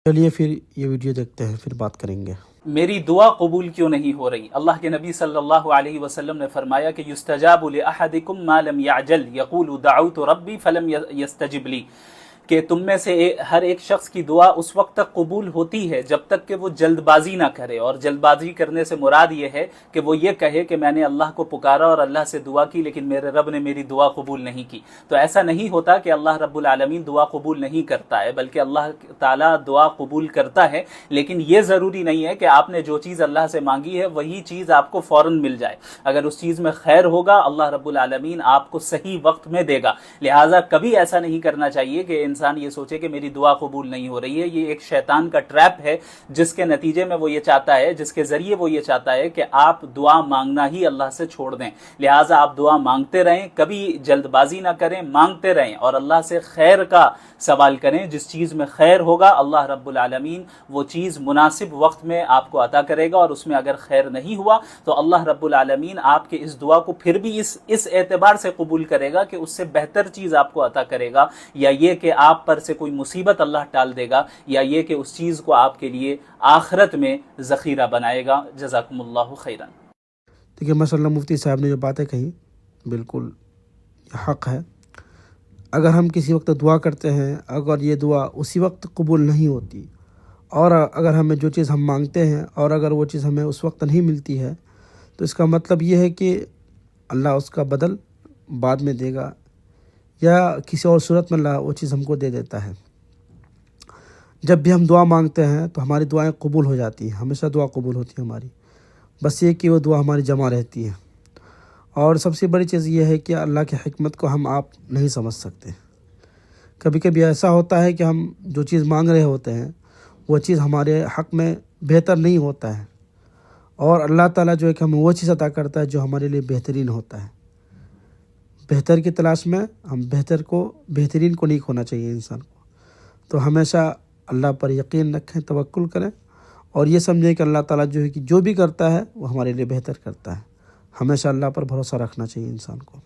چلیے پھر یہ ویڈیو دیکھتے ہیں، پھر بات کریں گے۔ میری دعا قبول کیوں نہیں ہو رہی؟ اللہ کے نبی صلی اللہ علیہ وسلم نے فرمایا کہ یستجاب لأحدکم ما لم یعجل یقول دعوت ربی فلم یستجب لی، کہ تم میں سے ہر ایک شخص کی دعا اس وقت تک قبول ہوتی ہے جب تک کہ وہ جلد بازی نہ کرے، اور جلد بازی کرنے سے مراد یہ ہے کہ وہ یہ کہے کہ میں نے اللہ کو پکارا اور اللہ سے دعا کی لیکن میرے رب نے میری دعا قبول نہیں کی۔ تو ایسا نہیں ہوتا کہ اللہ رب العالمین دعا قبول نہیں کرتا ہے، بلکہ اللہ تعالیٰ دعا قبول کرتا ہے، لیکن یہ ضروری نہیں ہے کہ آپ نے جو چیز اللہ سے مانگی ہے وہی چیز آپ کو فوراً مل جائے۔ اگر اس چیز میں خیر ہوگا اللہ رب العالمین آپ کو صحیح وقت میں دے گا۔ لہٰذا کبھی ایسا نہیں کرنا چاہیے کہ انسان یہ سوچے کہ میری دعا قبول نہیں ہو رہی ہے۔ یہ ایک شیطان کا ٹریپ ہے جس کے نتیجے میں وہ یہ چاہتا ہے، جس کے ذریعے وہ یہ چاہتا ہے کہ آپ دعا مانگنا ہی اللہ سے چھوڑ دیں۔ لہٰذا آپ دعا مانگتے رہیں، کبھی جلد بازی نہ کریں، مانگتے رہیں اور اللہ سے خیر کا سوال کریں۔ جس چیز میں خیر ہوگا اللہ رب العالمین وہ چیز مناسب وقت میں آپ کو عطا کرے گا، اور اس میں اگر خیر نہیں ہوا تو اللہ رب العالمین آپ کے اس دعا کو پھر بھی اس اعتبار سے قبول کرے گا کہ اس سے بہتر چیز آپ کو عطا کرے گا، یا یہ کہ آپ پر سے کوئی مصیبت اللہ ٹال دے گا، یا یہ کہ اس چیز کو آپ کے لیے آخرت میں ذخیرہ بنائے گا۔ جزاکم اللہ خیرا۔ دیکھیے ماشاء اللہ مفتی صاحب نے جو باتیں کہی بالکل حق ہے۔ اگر ہم کسی وقت دعا کرتے ہیں، اگر یہ دعا اسی وقت قبول نہیں ہوتی، اور اگر ہمیں جو چیز ہم مانگتے ہیں اور اگر وہ چیز ہمیں اس وقت نہیں ملتی ہے، تو اس کا مطلب یہ ہے کہ اللہ اس کا بدل بعد میں دے گا، یا کسی اور صورت میں اللہ وہ چیز ہم کو دے دیتا ہے۔ جب بھی ہم دعا مانگتے ہیں تو ہماری دعائیں قبول ہو جاتی ہیں، ہمیشہ دعا قبول ہوتی ہے ہماری، بس یہ کہ وہ دعا ہماری جمع رہتی ہے۔ اور سب سے بڑی چیز یہ ہے کہ اللہ کی حکمت کو ہم آپ نہیں سمجھ سکتے۔ کبھی کبھی ایسا ہوتا ہے کہ ہم جو چیز مانگ رہے ہوتے ہیں وہ چیز ہمارے حق میں بہتر نہیں ہوتا ہے، اور اللہ تعالیٰ جو ہے کہ ہمیں وہ چیز عطا کرتا ہے جو ہمارے لیے بہترین ہوتا ہے۔ بہتر کی تلاش میں ہم بہترین کو نہیں کھونا چاہیے انسان کو۔ تو ہمیشہ اللہ پر یقین رکھیں، توکل کریں، اور یہ سمجھیں کہ اللہ تعالیٰ جو ہے کہ جو بھی کرتا ہے وہ ہمارے لیے بہتر کرتا ہے۔ ہمیشہ اللہ پر بھروسہ رکھنا چاہیے انسان کو۔